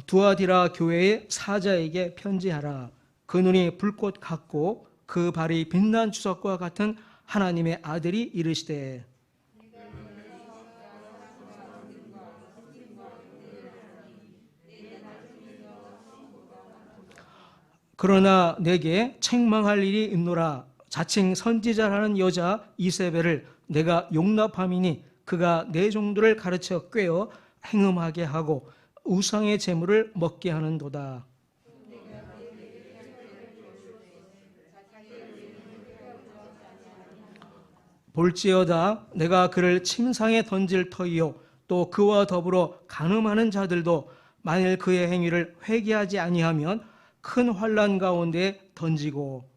두아디라 교회의 사자에게 편지하라. 그 눈이 불꽃 같고 그 발이 빛난 주석과 같은 하나님의 아들이 이르시되 그러나 내게 책망할 일이 있노라. 자칭 선지자라는 여자 이세벨을 내가 용납함이니 그가 내 종들을 가르쳐 꾀어 행음하게 하고 우상의 제물을 먹게 하는도다. 볼지어다 내가 그를 침상에 던질 터이요 또 그와 더불어 간음하는 자들도 만일 그의 행위를 회개하지 아니하면 큰 환난 가운데 던지고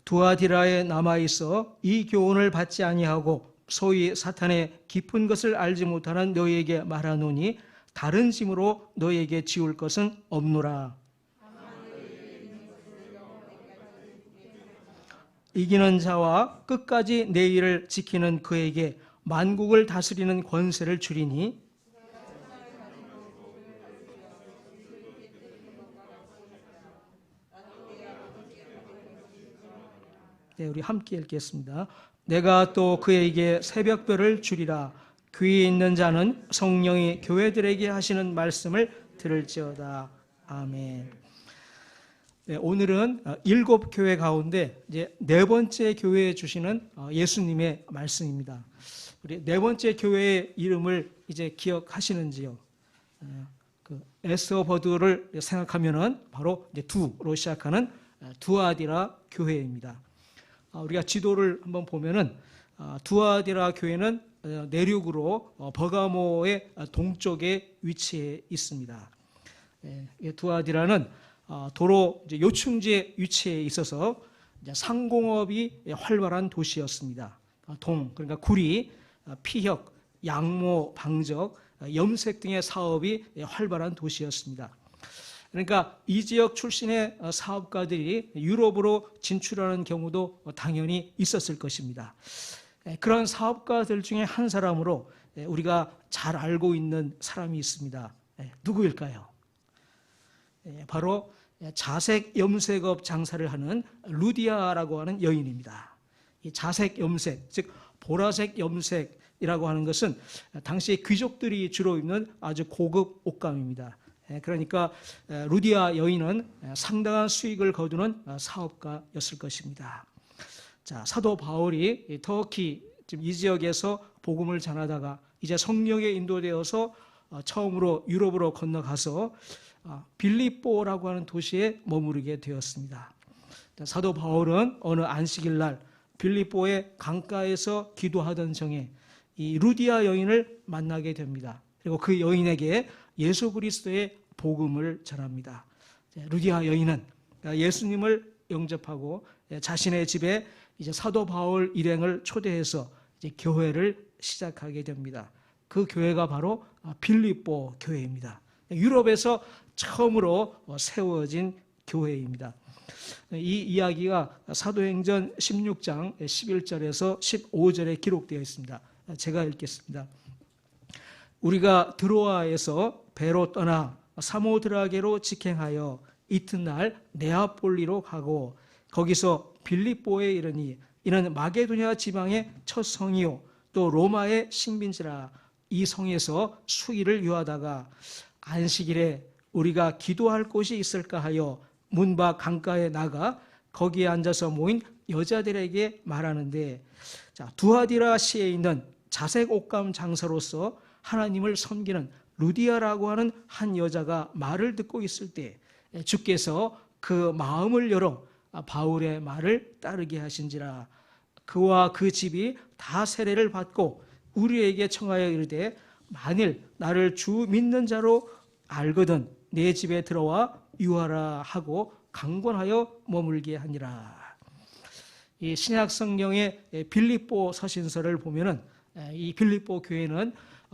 두아디라에 남아있어 이 교훈을 받지 아니하고 소위 사탄의 깊은 것을 알지 못하는 너희에게 말하노니 다른 짐으로 너희에게 지울 것은 없노라. 이기는 자와 끝까지 내 일을 지키는 그에게 만국을 다스리는 권세를 주리니 네, 우리 함께 읽겠습니다. 내가 또 그에게 새벽별을 주리라. 귀에 있는 자는 성령이 교회들에게 하시는 말씀을 들을지어다. 아멘. 네, 오늘은 7교회 가운데 이제 4번째 교회에 주시는 예수님의 말씀입니다. 우리 4번째 교회의 이름을 이제 기억하시는지요? 그 에스어버드를 생각하면은 바로 이제 두로 시작하는 두아디라 교회입니다. 우리가 지도를 한번 보면은 두아디라 교회는 내륙으로 버가모의 동쪽에 위치해 있습니다. 두아디라는 도로 요충지에 위치해 있어서 상공업이 활발한 도시였습니다. 그러니까 구리, 피혁, 양모, 방적, 염색 등의 사업이 활발한 도시였습니다. 그러니까 이 지역 출신의 사업가들이 유럽으로 진출하는 경우도 당연히 있었을 것입니다. 그런 사업가들 중에 한 사람으로 우리가 잘 알고 있는 사람이 있습니다. 누구일까요? 바로 자색 염색업 장사를 하는 루디아라고 하는 여인입니다. 이 자색 염색, 즉 보라색 염색이라고 하는 것은 당시 귀족들이 주로 입는 아주 고급 옷감입니다. 그러니까 루디아 여인은 상당한 수익을 거두는 사업가였을 것입니다. 자, 사도 바울이 터키 이 지역에서 복음을 전하다가 이제 성령에 인도되어서 처음으로 유럽으로 건너가서 빌립보라고 하는 도시에 머무르게 되었습니다. 사도 바울은 어느 안식일 날 빌립보의 강가에서 기도하던 중에 이 루디아 여인을 만나게 됩니다. 그리고 그 여인에게 예수 그리스도의 복음을 전합니다. 루디아 여인은 예수님을 영접하고 자신의 집에 이제 사도 바울 일행을 초대해서 이제 교회를 시작하게 됩니다. 그 교회가 바로 빌립보 교회입니다. 유럽에서 처음으로 세워진 교회입니다. 이 이야기가 사도행전 16장 11절에서 15절에 기록되어 있습니다. 제가 읽겠습니다. 우리가 드로아에서 배로 떠나 사모드라게로 직행하여 이튿날 네아폴리로 가고 거기서 빌립보에 이르니 이는 마게도냐 지방의 첫 성이요 또 로마의 식민지라. 이 성에서 수일을 유하다가 안식일에 우리가 기도할 곳이 있을까 하여 문 밖 강가에 나가 거기에 앉아서 모인 여자들에게 말하는데, 자, 두아디라 시에 있는 자색 옷감 장사로서 하나님을 섬기는 루디아라고 하는 한 여자가 말을 듣고 있을 때 주께서 그 마음을 열어 바울의 말을 따르게 하신지라. 그와 그 집이 다 세례를 받고 우리에게 청하여 이르되 만일 나를 주 믿는 자로 알거든 내 집에 들어와 유하라 하고 강권하여 머물게 하니라. 이 신약 성경의 빌립보 서신서를 보면은 이 빌립보 교회는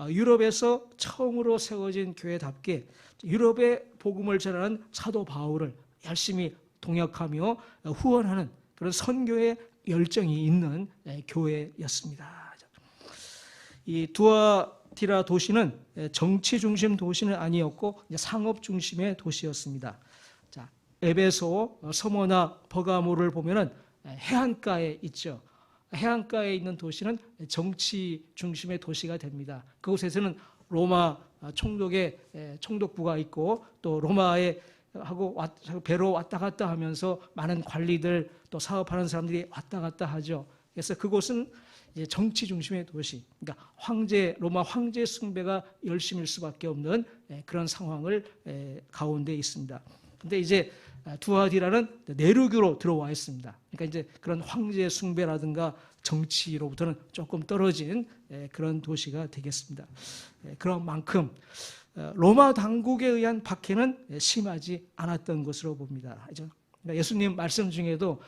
유럽에서 처음으로 세워진 교회답게 유럽의 복음을 전하는 사도 바울을 열심히 동역하며 후원하는 그런 선교의 열정이 있는 교회였습니다. 이 두아티라 도시는 정치 중심 도시는 아니었고 상업 중심의 도시였습니다. 자, 에베소, 서머나 버가모를 보면은 해안가에 있죠. 해안가에 있는 도시는 정치 중심의 도시가 됩니다. 그곳에서는 로마 총독의 총독부가 있고 또 로마에 하고 배로 왔다 갔다 하면서 많은 관리들 또 사업하는 사람들이 왔다 갔다 하죠. 그래서 그곳은 정치 중심의 도시, 그러니까 로마 황제 숭배가 열심일 수밖에 없는 그런 상황을 가운데 있습니다. 근데 이제 두아디라는 내륙으로 들어와 있습니다. 그러니까 이제 그런 황제 숭배라든가 정치로부터는 조금 떨어진 그런 도시가 되겠습니다. 그런 만큼 로마 당국에 의한 박해는 심하지 않았던 것으로 봅니다. 그러니까 예수님 말씀 중에도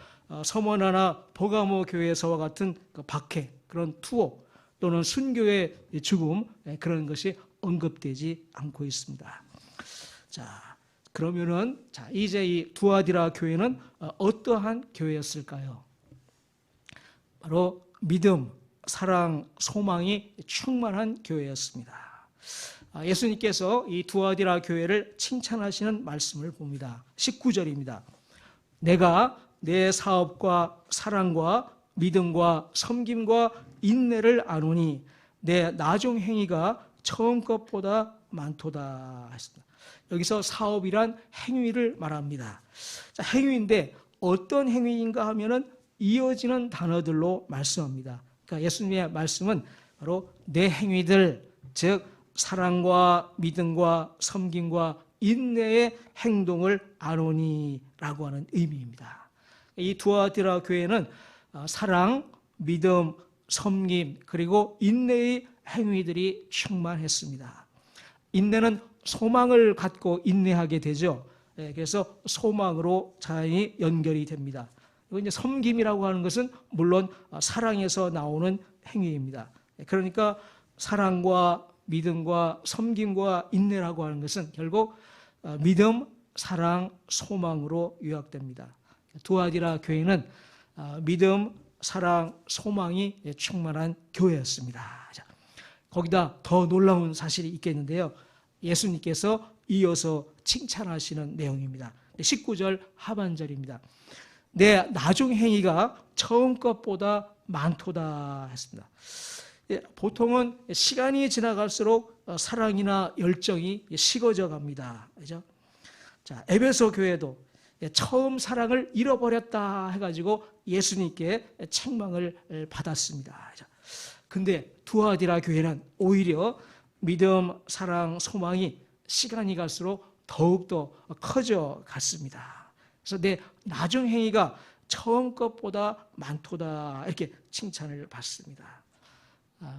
서머나나 버가모 교회에서와 같은 박해, 그런 투옥 또는 순교의 죽음, 그런 것이 언급되지 않고 있습니다. 자, 그러면은 이제 이 두아디라 교회는 어떠한 교회였을까요? 바로 믿음, 사랑, 소망이 충만한 교회였습니다. 예수님께서 이 두아디라 교회를 칭찬하시는 말씀을 봅니다. 19절입니다. 내가 내 사업과 사랑과 믿음과 섬김과 인내를 아노니 내 나중 행위가 처음 것보다 많도다 했습니다. 여기서 사업이란 행위를 말합니다. 자, 행위인데 어떤 행위인가 하면은 이어지는 단어들로 말씀합니다. 그러니까 예수님의 말씀은 바로 내 행위들, 즉 사랑과 믿음과 섬김과 인내의 행동을 아노니라고 하는 의미입니다. 이 두아디라 교회는 사랑, 믿음, 섬김 그리고 인내의 행위들이 충만했습니다. 인내는 소망을 갖고 인내하게 되죠. 그래서 소망으로 자연히 연결이 됩니다. 그리고 이제 섬김이라고 하는 것은 물론 사랑에서 나오는 행위입니다. 그러니까 사랑과 믿음과 섬김과 인내라고 하는 것은 결국 믿음, 사랑, 소망으로 요약됩니다. 두아디라 교회는 믿음, 사랑, 소망이 충만한 교회였습니다. 거기다 더 놀라운 사실이 있겠는데요. 예수님께서 이어서 칭찬하시는 내용입니다. 19절 하반절입니다. 내 나중 행위가 처음 것보다 많도다 했습니다. 보통은 시간이 지나갈수록 사랑이나 열정이 식어져 갑니다. 그죠? 자, 에베소 교회도 처음 사랑을 잃어버렸다 해가지고 예수님께 책망을 받았습니다. 근데 두아디라 교회는 오히려 믿음, 사랑, 소망이 시간이 갈수록 더욱더 커져 갔습니다. 그래서 내 나중 행위가 처음 것보다 많도다 이렇게 칭찬을 받습니다.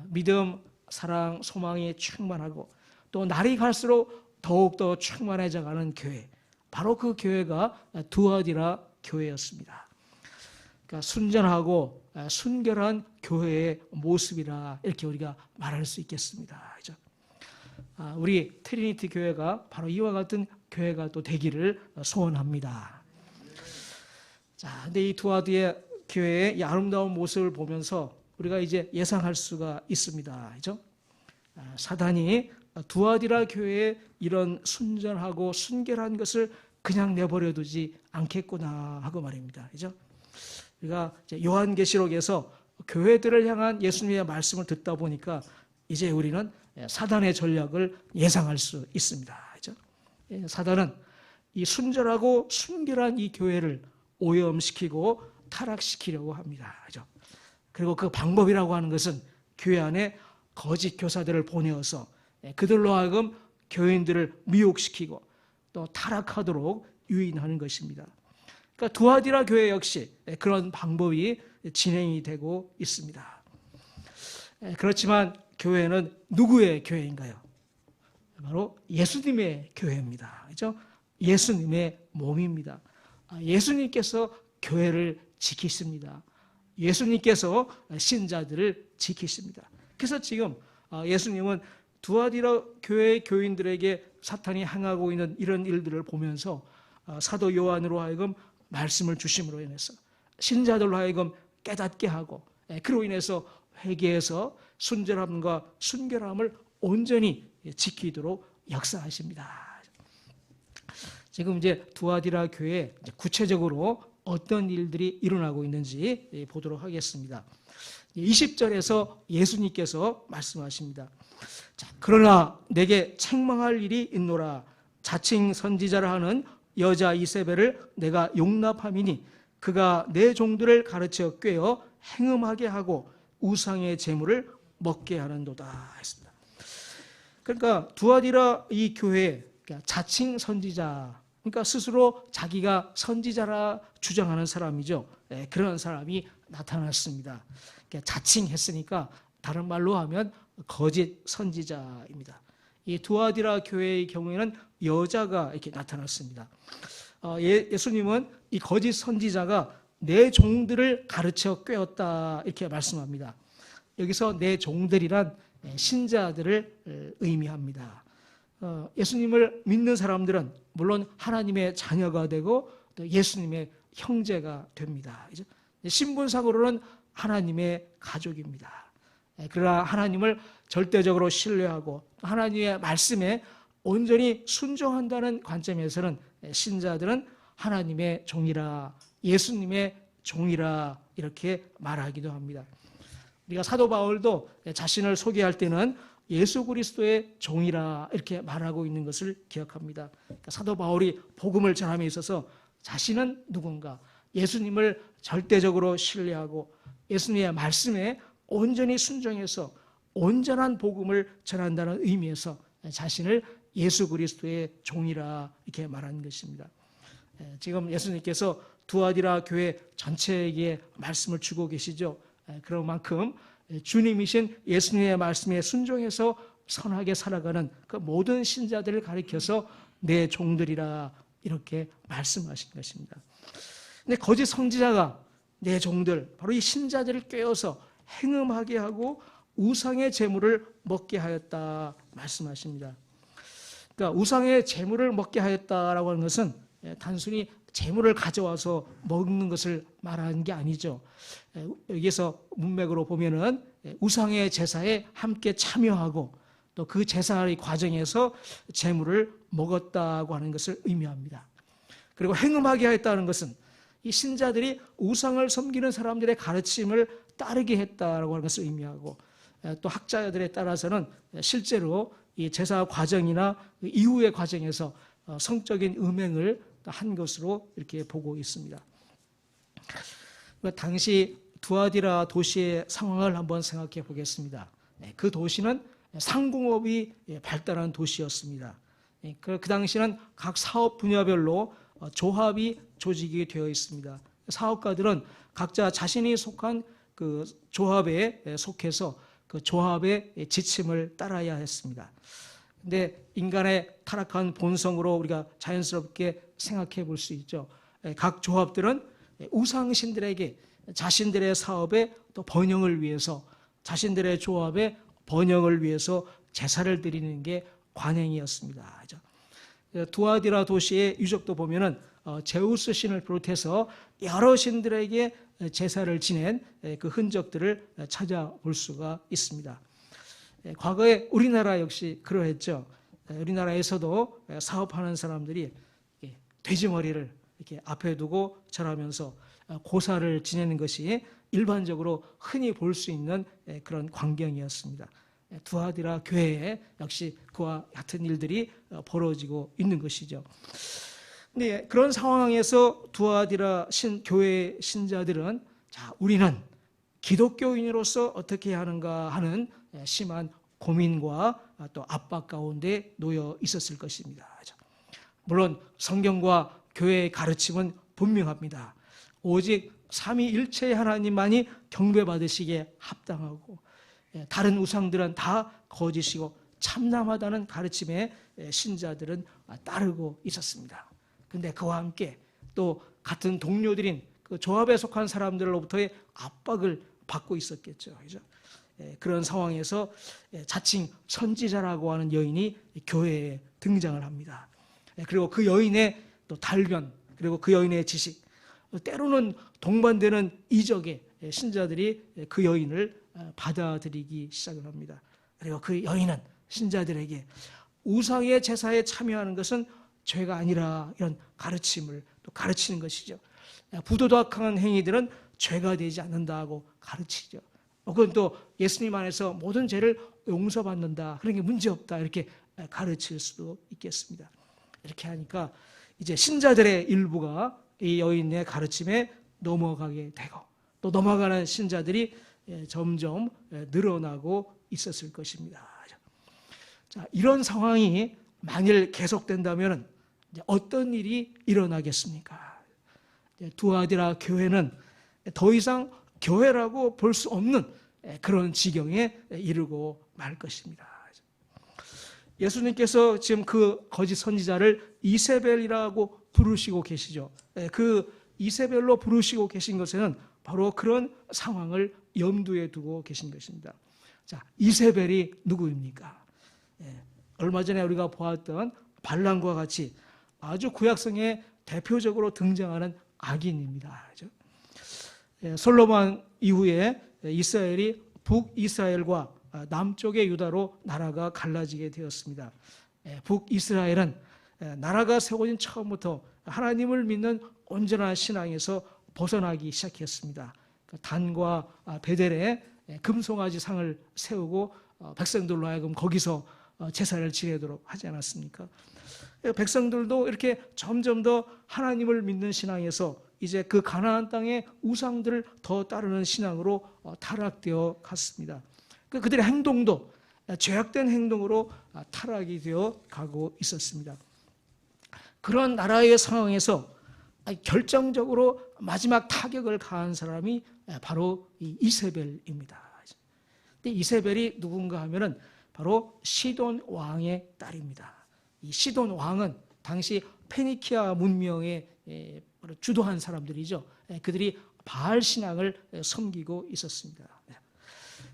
믿음, 사랑, 소망이 충만하고 또 날이 갈수록 더욱더 충만해져 가는 교회, 바로 그 교회가 두아디라 교회였습니다. 그러니까 순전하고 순결한 교회의 모습이라 이렇게 우리가 말할 수 있겠습니다. 그죠? 우리 트리니티 교회가 바로 이와 같은 교회가 또 되기를 소원합니다. 자, 근데 이 두아디라 교회의 이 아름다운 모습을 보면서 우리가 이제 예상할 수가 있습니다. 그죠? 사단이 두아디라 교회의 이런 순전하고 순결한 것을 그냥 내버려 두지 않겠구나 하고 말입니다. 그죠? 우리가 요한계시록에서 교회들을 향한 예수님의 말씀을 듣다 보니까 이제 우리는 사단의 전략을 예상할 수 있습니다. 그죠? 사단은 이 순전하고 순결한 이 교회를 오염시키고 타락시키려고 합니다. 그죠? 그리고 그 방법이라고 하는 것은 교회 안에 거짓 교사들을 보내어서 그들로 하여금 교인들을 미혹시키고 또 타락하도록 유인하는 것입니다. 그러니까 두아디라 교회 역시 그런 방법이 진행이 되고 있습니다. 그렇지만 교회는 누구의 교회인가요? 바로 예수님의 교회입니다. 그렇죠? 예수님의 몸입니다. 예수님께서 교회를 지키십니다. 예수님께서 신자들을 지키십니다. 그래서 지금 예수님은 두아디라 교회 교인들에게 사탄이 행하고 있는 이런 일들을 보면서 사도 요한으로 하여금 말씀을 주심으로 인해서 신자들로 하여금 깨닫게 하고 그로 인해서 회개해서 순전함과 순결함을 온전히 지키도록 역사하십니다. 지금 이제 두아디라 교회에 구체적으로 어떤 일들이 일어나고 있는지 보도록 하겠습니다. 20절에서 예수님께서 말씀하십니다. 자, 그러나 내게 책망할 일이 있노라. 자칭 선지자라 하는 여자 이세벨을 내가 용납함이니 그가 내 종들을 가르쳐 꿰어 행음하게 하고 우상의 재물을 먹게 하는도다 했습니다. 그러니까 두아디라 이 교회 자칭 선지자, 그러니까 스스로 자기가 선지자라 주장하는 사람이죠. 그런 사람이 나타났습니다. 자칭했으니까 다른 말로 하면 거짓 선지자입니다. 이 두아디라 교회의 경우에는 여자가 이렇게 나타났습니다. 예수님은 이 거짓 선지자가 내 종들을 가르쳐 꿰었다 이렇게 말씀합니다. 여기서 내 종들이란 신자들을 의미합니다. 예수님을 믿는 사람들은 물론 하나님의 자녀가 되고 또 예수님의 형제가 됩니다. 신분상으로는 하나님의 가족입니다. 그러나 하나님을 절대적으로 신뢰하고 하나님의 말씀에 온전히 순종한다는 관점에서는 신자들은 하나님의 종이라, 예수님의 종이라 이렇게 말하기도 합니다. 우리가 사도 바울도 자신을 소개할 때는 예수 그리스도의 종이라 이렇게 말하고 있는 것을 기억합니다. 그러니까 사도 바울이 복음을 전함에 있어서 자신은 누군가, 예수님을 절대적으로 신뢰하고 예수님의 말씀에 온전히 순종해서 온전한 복음을 전한다는 의미에서 자신을 예수 그리스도의 종이라 이렇게 말한 것입니다. 지금 예수님께서 두아디라 교회 전체에게 말씀을 주고 계시죠. 그런 만큼 주님이신 예수님의 말씀에 순종해서 선하게 살아가는 그 모든 신자들을 가리켜서 내 종들이라 이렇게 말씀하신 것입니다. 근데 거짓 선지자가 내 종들, 바로 이 신자들을 꿰어서 행음하게 하고 우상의 재물을 먹게 하였다 말씀하십니다. 그러니까 우상의 재물을 먹게 하였다라고 하는 것은 단순히 재물을 가져와서 먹는 것을 말하는 게 아니죠. 여기서 문맥으로 보면은 우상의 제사에 함께 참여하고 또 그 제사의 과정에서 재물을 먹었다고 하는 것을 의미합니다. 그리고 행음하게 하였다는 것은 이 신자들이 우상을 섬기는 사람들의 가르침을 따르게 했다라고 하는 것을 의미하고 또 학자들에 따라서는 실제로 이 제사 과정이나 이후의 과정에서 성적인 음행을 한 것으로 이렇게 보고 있습니다. 당시 두아디라 도시의 상황을 한번 생각해 보겠습니다. 그 도시는 상공업이 발달한 도시였습니다. 그 당시는 각 사업 분야별로 조합이 조직이 되어 있습니다. 사업가들은 각자 자신이 속한 그 조합에 속해서 그 조합의 지침을 따라야 했습니다. 근데 인간의 타락한 본성으로 우리가 자연스럽게 생각해 볼 수 있죠. 각 조합들은 우상신들에게 자신들의 사업의 또 번영을 위해서, 자신들의 조합의 번영을 위해서 제사를 드리는 게 관행이었습니다. 두아디라 도시의 유적도 보면은 제우스 신을 비롯해서 여러 신들에게 제사를 지낸 그 흔적들을 찾아볼 수가 있습니다. 과거에 우리나라 역시 그러했죠. 우리나라에서도 사업하는 사람들이 돼지머리를 이렇게 앞에 두고 절하면서 고사를 지내는 것이 일반적으로 흔히 볼 수 있는 그런 광경이었습니다. 두아디라 교회에 역시 그와 같은 일들이 벌어지고 있는 것이죠. 근데 그런 상황에서 두아디라 교회 신자들은 자, 우리는 기독교인으로서 어떻게 해야 하는가 하는 심한 고민과 또 압박 가운데 놓여 있었을 것입니다. 물론 성경과 교회의 가르침은 분명합니다. 오직 삼위일체의 하나님만이 경배받으시기에 합당하고 다른 우상들은 다 거짓이고 참남하다는 가르침에 신자들은 따르고 있었습니다. 그런데 그와 함께 또 같은 동료들인 그 조합에 속한 사람들로부터의 압박을 받고 있었겠죠. 그죠? 그런 상황에서 자칭 선지자라고 하는 여인이 교회에 등장을 합니다. 그리고 그 여인의 또 달변, 그리고 그 여인의 지식, 때로는 동반되는 이적의 신자들이 그 여인을 받아들이기 시작을 합니다. 그리고 그 여인은 신자들에게 우상의 제사에 참여하는 것은 죄가 아니라 이런 가르침을 또 가르치는 것이죠. 부도덕한 행위들은 죄가 되지 않는다고 가르치죠. 그건 또 예수님 안에서 모든 죄를 용서받는다, 그런 게 문제없다, 이렇게 가르칠 수도 있겠습니다. 이렇게 하니까 이제 신자들의 일부가 이 여인의 가르침에 넘어가게 되고, 또 넘어가는 신자들이 점점 늘어나고 있었을 것입니다. 자, 이런 상황이 만일 계속된다면 어떤 일이 일어나겠습니까? 두아디라 교회는 더 이상 교회라고 볼 수 없는 그런 지경에 이르고 말 것입니다. 예수님께서 지금 그 거짓 선지자를 이세벨이라고 부르시고 계시죠. 그 이세벨로 부르시고 계신 것에는 바로 그런 상황을 염두에 두고 계신 것입니다. 자, 이세벨이 누구입니까? 얼마 전에 우리가 보았던 발람과 같이 아주 구약성에 대표적으로 등장하는 악인입니다. 솔로몬 이후에 이스라엘이 북이스라엘과 남쪽의 유다로 나라가 갈라지게 되었습니다. 북이스라엘은 나라가 세워진 처음부터 하나님을 믿는 온전한 신앙에서 벗어나기 시작했습니다. 단과 베델에 금송아지 상을 세우고 백성들로 하여금 거기서 제사를 지내도록 하지 않았습니까? 백성들도 이렇게 점점 더 하나님을 믿는 신앙에서 이제 그 가나안 땅의 우상들을 더 따르는 신앙으로 타락되어 갔습니다. 그들의 행동도 죄악된 행동으로 타락이 되어 가고 있었습니다. 그런 나라의 상황에서 결정적으로 마지막 타격을 가한 사람이 바로 이 이세벨입니다. 이세벨이 누군가 하면은 바로 시돈 왕의 딸입니다. 이 시돈 왕은 당시 페니키아 문명에 주도한 사람들이죠. 그들이 바알 신앙을 섬기고 있었습니다.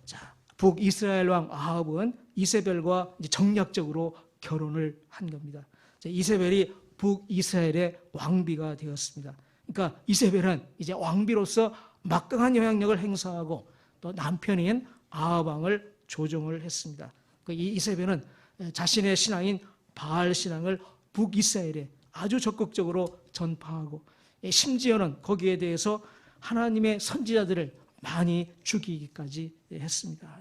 자, 북이스라엘 왕 아합은 이세벨과 정략적으로 결혼을 한 겁니다. 이세벨이 북이스라엘의 왕비가 되었습니다. 그러니까 이세벨은 이제 왕비로서 막강한 영향력을 행사하고 또 남편인 아합 왕을 조종을 했습니다. 이 이세벨은 자신의 신앙인 바알 신앙을 북이스라엘에 아주 적극적으로 전파하고 심지어는 거기에 대해서 하나님의 선지자들을 많이 죽이기까지 했습니다.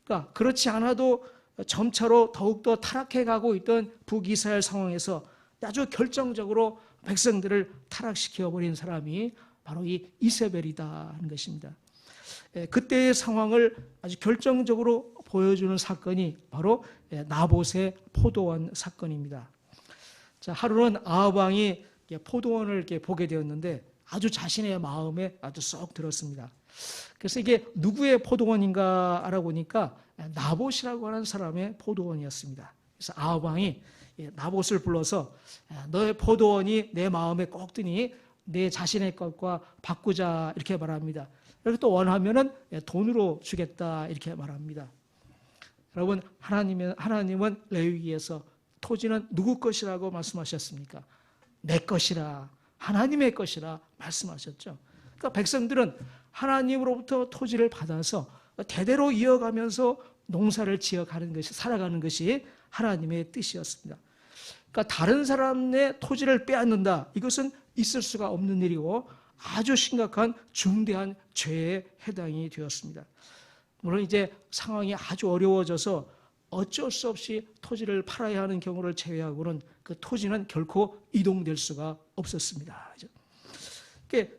그러니까 그렇지 않아도 점차로 더욱더 타락해가고 있던 북이스라엘 상황에서 아주 결정적으로 백성들을 타락시켜버린 사람이 바로 이 이세벨이다 하는 것입니다. 그때의 상황을 아주 결정적으로 보여주는 사건이 바로 나봇의 포도원 사건입니다. 자, 하루는 아합 왕이 포도원을 이렇게 보게 되었는데 아주 자신의 마음에 아주 쏙 들었습니다. 그래서 이게 누구의 포도원인가 알아보니까 나봇이라고 하는 사람의 포도원이었습니다. 그래서 아합 왕이 나봇을 불러서 너의 포도원이 내 마음에 꼭 드니 내 자신의 것과 바꾸자 이렇게 말합니다. 그리고 또 원하면은 돈으로 주겠다 이렇게 말합니다. 여러분, 하나님은 레위기에서 토지는 누구 것이라고 말씀하셨습니까? 내 것이라, 하나님의 것이라 말씀하셨죠. 그러니까 백성들은 하나님으로부터 토지를 받아서 대대로 이어가면서 농사를 지어가는 것이, 살아가는 것이 하나님의 뜻이었습니다. 그러니까 다른 사람의 토지를 빼앗는다, 이것은 있을 수가 없는 일이고 아주 심각한 중대한 죄에 해당이 되었습니다. 물론 이제 상황이 아주 어려워져서 어쩔 수 없이 토지를 팔아야 하는 경우를 제외하고는 그 토지는 결코 이동될 수가 없었습니다. 그러니까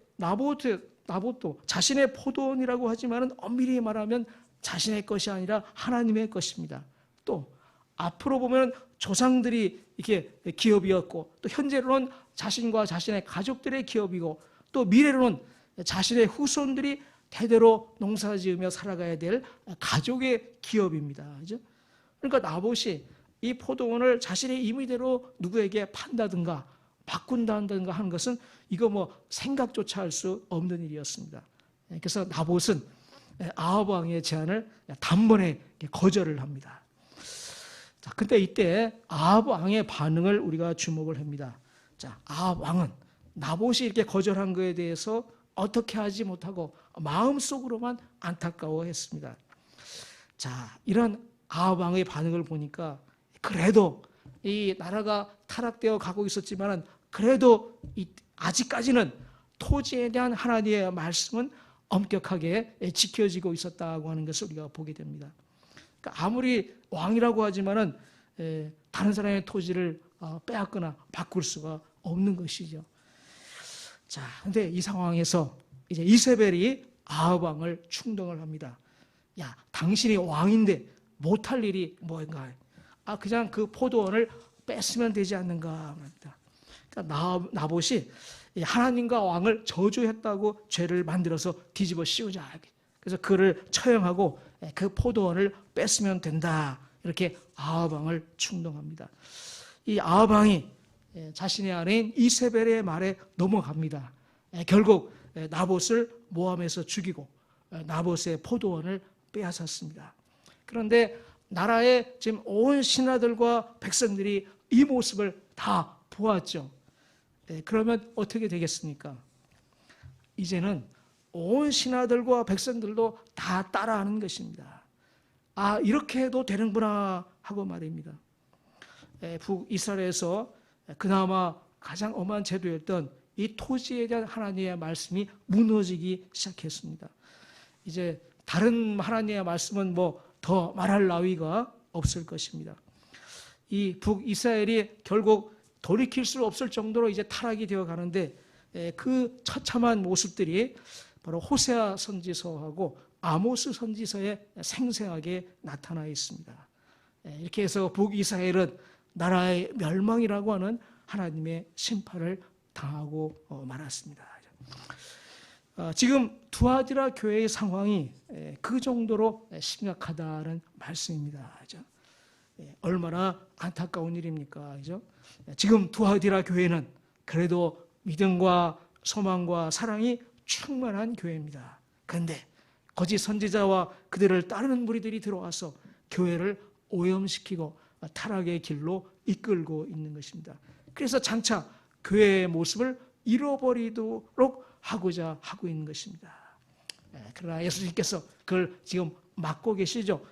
나봇도 자신의 포도원이라고 하지만 엄밀히 말하면 자신의 것이 아니라 하나님의 것입니다. 또 앞으로 보면 조상들이 이렇게 기업이었고, 또 현재로는 자신과 자신의 가족들의 기업이고, 또 미래로는 자신의 후손들이 대대로 농사지으며 살아가야 될 가족의 기업입니다. 그죠? 그러니까 나봇이 이 포도원을 자신의 임의대로 누구에게 판다든가 바꾼다든가 하는 것은 이거 뭐 생각조차 할 수 없는 일이었습니다. 그래서 나봇은 아합 왕의 제안을 단번에 거절을 합니다. 자, 근데 이때 아합 왕의 반응을 우리가 주목을 합니다. 자, 아합 왕은 나봇이 이렇게 거절한 것에 대해서 어떻게 하지 못하고 마음속으로만 안타까워했습니다. 자, 이런 아합 왕의 반응을 보니까 그래도 이 나라가 타락되어 가고 있었지만 그래도 아직까지는 토지에 대한 하나님의 말씀은 엄격하게 지켜지고 있었다고 하는 것을 우리가 보게 됩니다. 그러니까 아무리 왕이라고 하지만은 다른 사람의 토지를 빼앗거나 바꿀 수가 없는 것이죠. 자, 근데 이 상황에서 이제 이세벨이 아합 왕을 충동을 합니다. 야, 당신이 왕인데 못할 일이 뭔가? 그냥 그 포도원을 뺐으면 되지 않는가 합니다. 그러니까 나봇이 하나님과 왕을 저주했다고 죄를 만들어서 뒤집어 씌우자. 그래서 그를 처형하고 그 포도원을 뺐으면 된다. 이렇게 아합 왕을 충동합니다. 이 아합 왕이 자신의 아내인 이세벨의 말에 넘어갑니다. 결국 나봇을 모함해서 죽이고 나봇의 포도원을 빼앗았습니다. 그런데 나라의 지금 온 신하들과 백성들이 이 모습을 다 보았죠. 그러면 어떻게 되겠습니까? 이제는 온 신하들과 백성들도 다 따라하는 것입니다. 이렇게 해도 되는구나 하고 말입니다. 북이스라엘에서 그나마 가장 엄한 제도였던 이 토지에 대한 하나님의 말씀이 무너지기 시작했습니다. 이제 다른 하나님의 말씀은 더 말할 나위가 없을 것입니다. 이 북이스라엘이 결국 돌이킬 수 없을 정도로 이제 타락이 되어 가는데 그 처참한 모습들이 바로 호세아 선지서하고 아모스 선지서에 생생하게 나타나 있습니다. 이렇게 해서 북이스라엘은 나라의 멸망이라고 하는 하나님의 심판을 당하고 말았습니다. 지금 두아디라 교회의 상황이 그 정도로 심각하다는 말씀입니다. 얼마나 안타까운 일입니까? 지금 두아디라 교회는 그래도 믿음과 소망과 사랑이 충만한 교회입니다. 그런데 거짓 선지자와 그들을 따르는 무리들이 들어와서 교회를 오염시키고 타락의 길로 이끌고 있는 것입니다. 그래서 장차 교회의 모습을 잃어버리도록 하고자 하고 있는 것입니다. 그러나 예수님께서 그걸 지금 막고 계시죠.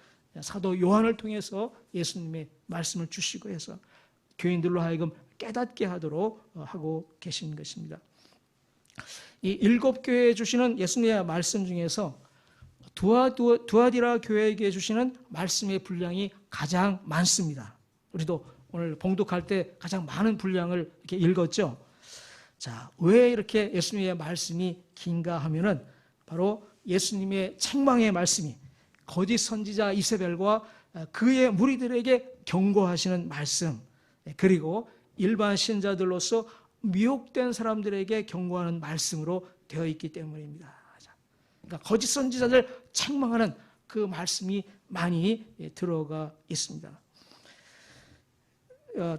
사도 요한을 통해서 예수님의 말씀을 주시고 해서 교인들로 하여금 깨닫게 하도록 하고 계신 것입니다. 이 7교회에 주시는 예수님의 말씀 중에서 두아디라 교회에게 주시는 말씀의 분량이 가장 많습니다. 우리도 오늘 봉독할 때 가장 많은 분량을 이렇게 읽었죠. 자, 왜 이렇게 예수님의 말씀이 긴가 하면은 바로 예수님의 책망의 말씀이 거짓 선지자 이세벨과 그의 무리들에게 경고하시는 말씀, 그리고 일반 신자들로서 미혹된 사람들에게 경고하는 말씀으로 되어 있기 때문입니다. 그러니까 거짓 선지자들 책망하는 그 말씀이 많이 들어가 있습니다.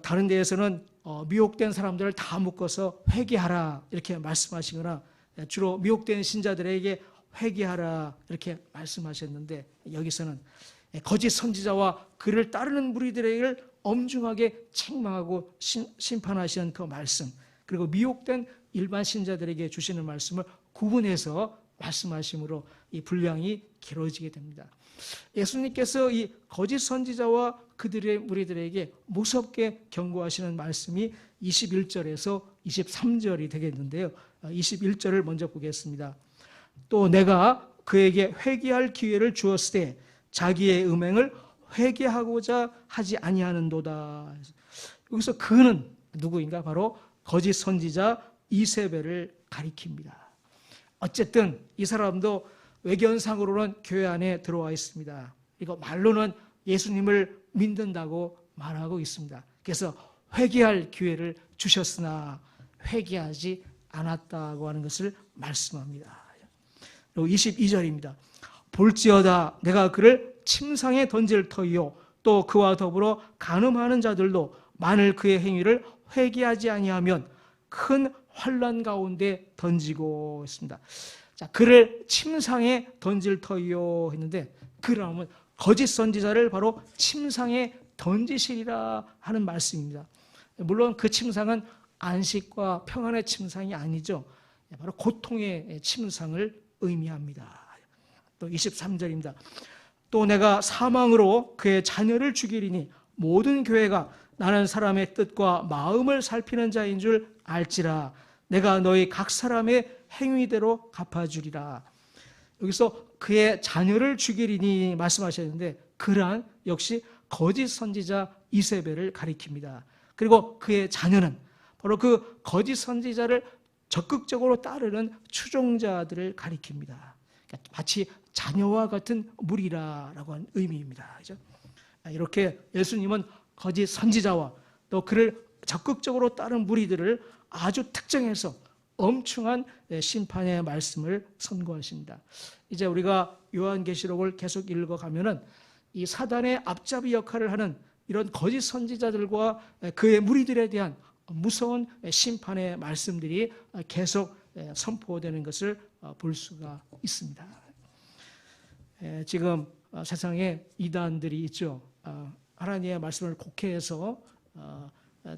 다른 데에서는 미혹된 사람들을 다 묶어서 회개하라 이렇게 말씀하시거나 주로 미혹된 신자들에게 회개하라 이렇게 말씀하셨는데 여기서는 거짓 선지자와 그를 따르는 무리들에게 엄중하게 책망하고 심판하시는 그 말씀, 그리고 미혹된 일반 신자들에게 주시는 말씀을 구분해서 말씀하심으로 이 분량이 길어지게 됩니다. 예수님께서 이 거짓 선지자와 그들의 무리들에게 무섭게 경고하시는 말씀이 21절에서 23절이 되겠는데요. 21절을 먼저 보겠습니다. 또 내가 그에게 회개할 기회를 주었을 때 자기의 음행을 회개하고자 하지 아니하는도다. 여기서 그는 누구인가? 바로 거짓 선지자 이세벨을 가리킵니다. 어쨌든 이 사람도 외견상으로는 교회 안에 들어와 있습니다. 이거 말로는 예수님을 믿는다고 말하고 있습니다. 그래서 회개할 기회를 주셨으나 회개하지 않았다고 하는 것을 말씀합니다. 그리고 22절입니다. 볼지어다 내가 그를 침상에 던질 터이요 또 그와 더불어 간음하는 자들도 만일 그의 행위를 회개하지 아니하면 큰 환난 가운데 던지고 있습니다. 자, 그를 침상에 던질 터이요 했는데 그러면 거짓 선지자를 바로 침상에 던지시리라 하는 말씀입니다. 물론 그 침상은 안식과 평안의 침상이 아니죠. 바로 고통의 침상을 의미합니다. 또 23절입니다. 또 내가 사망으로 그의 자녀를 죽이리니 모든 교회가 나는 사람의 뜻과 마음을 살피는 자인 줄 알지라. 내가 너희 각 사람의 행위대로 갚아주리라. 여기서 그의 자녀를 죽이리니 말씀하셨는데, 그란 역시 거짓 선지자 이세벨을 가리킵니다. 그리고 그의 자녀는 바로 그 거짓 선지자를 적극적으로 따르는 추종자들을 가리킵니다. 그러니까 마치 자녀와 같은 무리라라고 하는 의미입니다. 그렇죠? 이렇게 예수님은 거짓 선지자와 또 그를 적극적으로 따른 무리들을 아주 특정해서 엄중한 심판의 말씀을 선고하십니다. 이제 우리가 요한계시록을 계속 읽어가면은 이 사단의 앞잡이 역할을 하는 이런 거짓 선지자들과 그의 무리들에 대한 무서운 심판의 말씀들이 계속 선포되는 것을 볼 수가 있습니다. 지금 세상에 이단들이 있죠. 하나님의 말씀을 곡해해서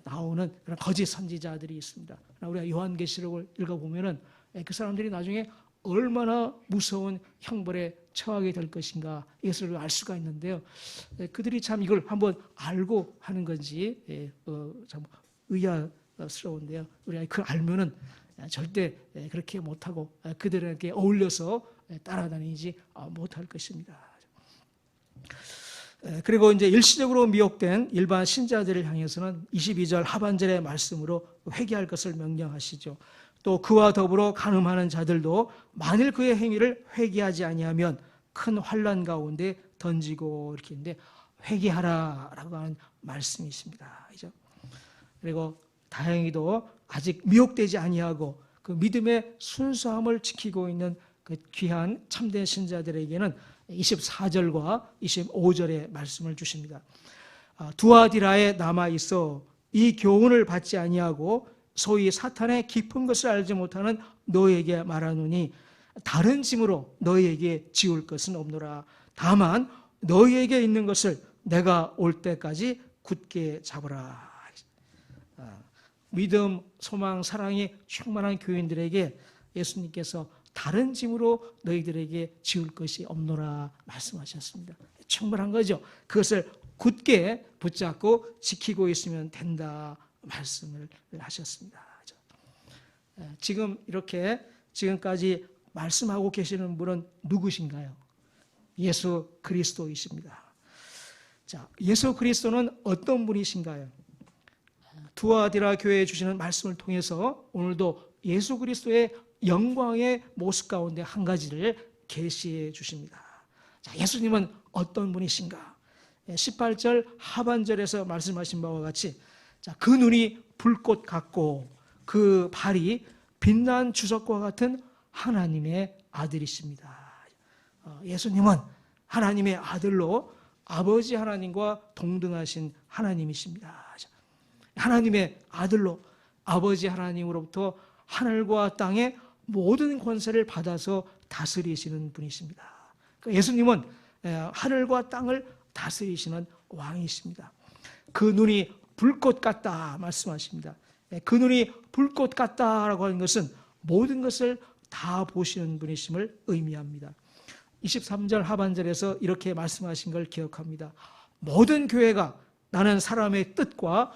나오는 그런 거짓 선지자들이 있습니다. 우리가 요한계시록을 읽어보면은 그 사람들이 나중에 얼마나 무서운 형벌에 처하게 될 것인가, 이것을 알 수가 있는데요. 그들이 참 이걸 한번 알고 하는 건지 참 의아스러운데요. 우리가 그 알면은 절대 그렇게 못하고 그들에게 어울려서 따라다니지 못할 것입니다. 그리고 이제 일시적으로 미혹된 일반 신자들을 향해서는 22절 하반절의 말씀으로 회개할 것을 명령하시죠. 또 그와 더불어 간음하는 자들도 만일 그의 행위를 회개하지 아니하면 큰 환난 가운데 던지고, 이렇게 있는데 회개하라라고 하는 말씀이십니다. 그죠? 그리고 다행히도 아직 미혹되지 아니하고 그 믿음의 순수함을 지키고 있는 그 귀한 참된 신자들에게는 24절과 25절의 말씀을 주십니다. 두아디라에 남아 있어 이 교훈을 받지 아니하고 소위 사탄의 깊은 것을 알지 못하는 너에게 말하노니 다른 짐으로 너희에게 지울 것은 없노라. 다만 너희에게 있는 것을 내가 올 때까지 굳게 잡으라. 믿음, 소망, 사랑이 충만한 교인들에게 예수님께서 다른 짐으로 너희들에게 지울 것이 없노라 말씀하셨습니다. 충분한 거죠. 그것을 굳게 붙잡고 지키고 있으면 된다 말씀을 하셨습니다. 지금 이렇게 지금까지 말씀하고 계시는 분은 누구신가요? 예수 그리스도이십니다. 자, 예수 그리스도는 어떤 분이신가요? 두아디라 교회에 주시는 말씀을 통해서 오늘도 예수 그리스도의 영광의 모습 가운데 한 가지를 계시해 주십니다. 자, 예수님은 어떤 분이신가? 18절 하반절에서 말씀하신 바와 같이, 자, 그 눈이 불꽃 같고 그 발이 빛난 주석과 같은 하나님의 아들이십니다. 예수님은 하나님의 아들로 아버지 하나님과 동등하신 하나님이십니다. 하나님의 아들로 아버지 하나님으로부터 하늘과 땅의 모든 권세를 받아서 다스리시는 분이십니다. 예수님은 하늘과 땅을 다스리시는 왕이십니다. 그 눈이 불꽃 같다 말씀하십니다. 그 눈이 불꽃 같다라고 하는 것은 모든 것을 다 보시는 분이심을 의미합니다. 23절 하반절에서 이렇게 말씀하신 걸 기억합니다. 모든 교회가 나는 사람의 뜻과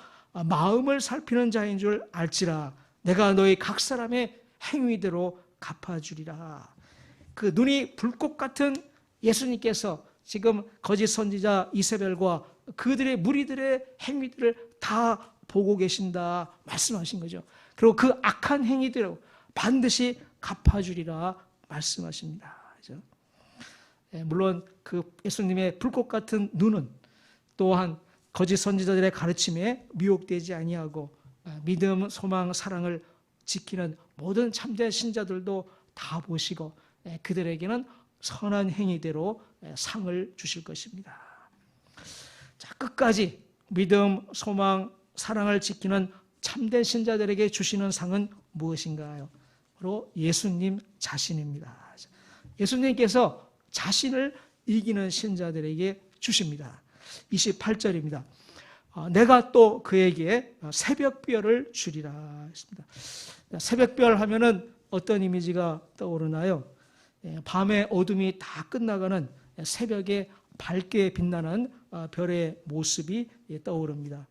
마음을 살피는 자인 줄 알지라. 내가 너희 각 사람의 행위대로 갚아주리라. 그 눈이 불꽃 같은 예수님께서 지금 거짓 선지자 이세벨과 그들의 무리들의 행위들을 다 보고 계신다 말씀하신 거죠. 그리고 그 악한 행위대로 반드시 갚아주리라 말씀하십니다. 그렇죠? 물론 그 예수님의 불꽃 같은 눈은 또한 거짓 선지자들의 가르침에 미혹되지 아니하고 믿음, 소망, 사랑을 지키는 모든 참된 신자들도 다 보시고 그들에게는 선한 행위대로 상을 주실 것입니다. 자, 끝까지 믿음, 소망, 사랑을 지키는 참된 신자들에게 주시는 상은 무엇인가요? 바로 예수님 자신입니다. 예수님께서 자신을 이기는 신자들에게 주십니다. 28절입니다. 내가 또 그에게 새벽별을 주리라 했습니다. 새벽별 하면은 어떤 이미지가 떠오르나요? 밤의 어둠이 다 끝나가는 새벽에 밝게 빛나는 별의 모습이 떠오릅니다.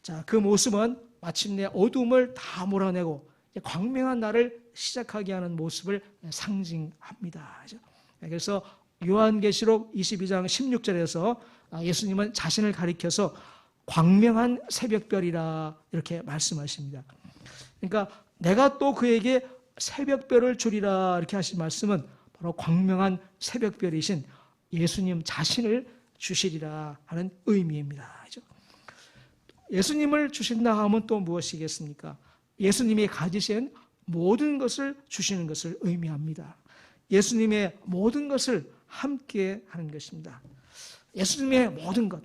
자, 그 모습은 마침내 어둠을 다 몰아내고 광명한 날을 시작하게 하는 모습을 상징합니다. 그래서 요한계시록 22장 16절에서 예수님은 자신을 가리켜서 광명한 새벽별이라 이렇게 말씀하십니다. 그러니까 내가 또 그에게 새벽별을 주리라 이렇게 하신 말씀은 바로 광명한 새벽별이신 예수님 자신을 주시리라 하는 의미입니다. 예수님을 주신다 하면 또 무엇이겠습니까? 예수님이 가지신 모든 것을 주시는 것을 의미합니다. 예수님의 모든 것을 함께 하는 것입니다. 예수님의 모든 것.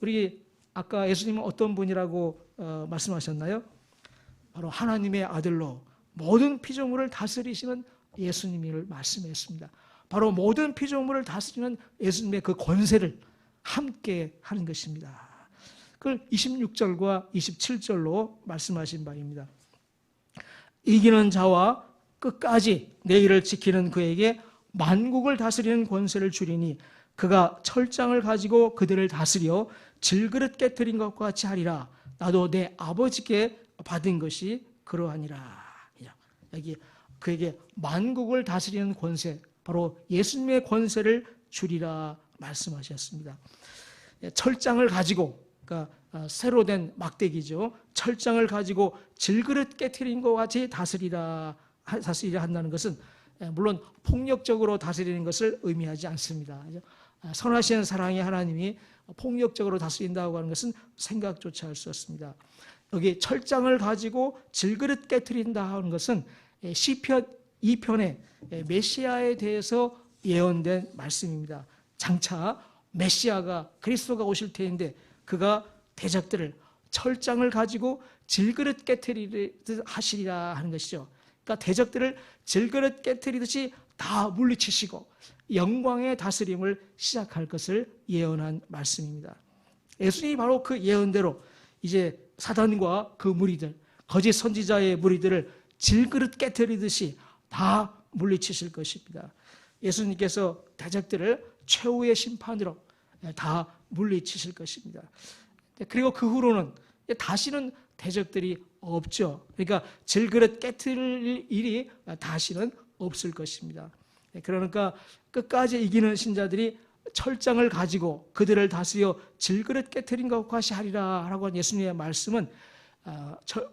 우리 아까 예수님은 어떤 분이라고 말씀하셨나요? 바로 하나님의 아들로 모든 피조물을 다스리시는 예수님을 말씀했습니다. 바로 모든 피조물을 다스리는 예수님의 그 권세를 함께 하는 것입니다. 그걸 26절과 27절로 말씀하신 바입니다. 이기는 자와 끝까지 내 일을 지키는 그에게 만국을 다스리는 권세를 주리니 그가 철장을 가지고 그들을 다스려 질그릇 깨트린 것과 같이 하리라. 나도 내 아버지께 받은 것이 그러하니라. 여기 그에게 만국을 다스리는 권세, 바로 예수님의 권세를 주리라 말씀하셨습니다. 철장을 가지고, 그러니까 새로 된 막대기죠. 철장을 가지고 질그릇 깨트린 것 같이 다스리라 한다는 것은 물론 폭력적으로 다스리는 것을 의미하지 않습니다. 선하신 사랑의 하나님이 폭력적으로 다스린다고 하는 것은 생각조차 할 수 없습니다. 여기 철장을 가지고 질그릇 깨트린다 하는 것은 시편 2편에 메시아에 대해서 예언된 말씀입니다. 장차 메시아가 그리스도가 오실 테인데 그가 대적들을 철장을 가지고 질그릇 깨트리듯 하시리라 하는 것이죠. 그러니까 대적들을 질그릇 깨트리듯이 다 물리치시고 영광의 다스림을 시작할 것을 예언한 말씀입니다. 예수님이 바로 그 예언대로 이제 사단과 그 무리들, 거짓 선지자의 무리들을 질그릇 깨트리듯이 다 물리치실 것입니다. 예수님께서 대적들을 최후의 심판으로 다 물리치실 것입니다. 그리고 그 후로는 다시는 대적들이 없죠. 그러니까 질그릇 깨트릴 일이 다시는 없을 것입니다. 그러니까 끝까지 이기는 신자들이 철장을 가지고 그들을 다스려 질그릇 깨트린 것과 같이 하리라 라고 한 예수님의 말씀은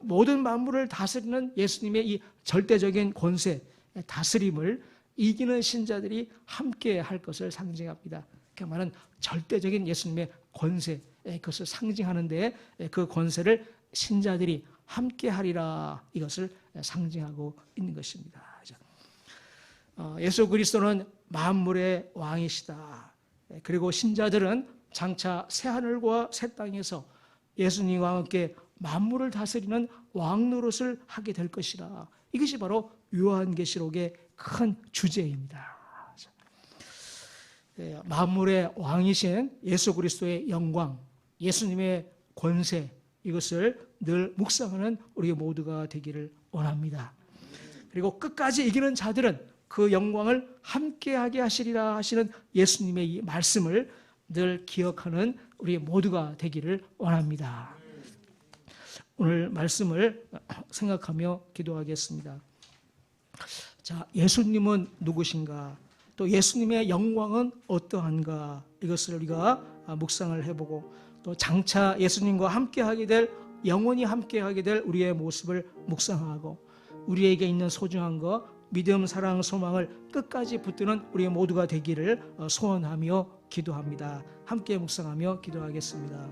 모든 만물을 다스리는 예수님의 이 절대적인 권세, 다스림을 이기는 신자들이 함께 할 것을 상징합니다. 그 말은 절대적인 예수님의 권세, 그것을 상징하는데 그 권세를 신자들이 함께 하리라 이것을 상징하고 있는 것입니다. 예수 그리스도는 만물의 왕이시다. 그리고 신자들은 장차 새하늘과 새 땅에서 예수님과 함께 만물을 다스리는 왕 노릇을 하게 될 것이라. 이것이 바로 요한계시록의 큰 주제입니다. 만물의 왕이신 예수 그리스도의 영광, 예수님의 권세, 이것을 늘 묵상하는 우리 모두가 되기를 원합니다. 그리고 끝까지 이기는 자들은 그 영광을 함께하게 하시리라 하시는 예수님의 이 말씀을 늘 기억하는 우리 모두가 되기를 원합니다. 오늘 말씀을 생각하며 기도하겠습니다. 자, 예수님은 누구신가? 또 예수님의 영광은 어떠한가? 이것을 우리가 묵상을 해보고 또 장차 예수님과 함께하게 될, 영원히 함께하게 될 우리의 모습을 묵상하고 우리에게 있는 소중한 것, 믿음, 사랑, 소망을 끝까지 붙드는 우리 모두가 되기를 소원하며 기도합니다. 함께 묵상하며 기도하겠습니다.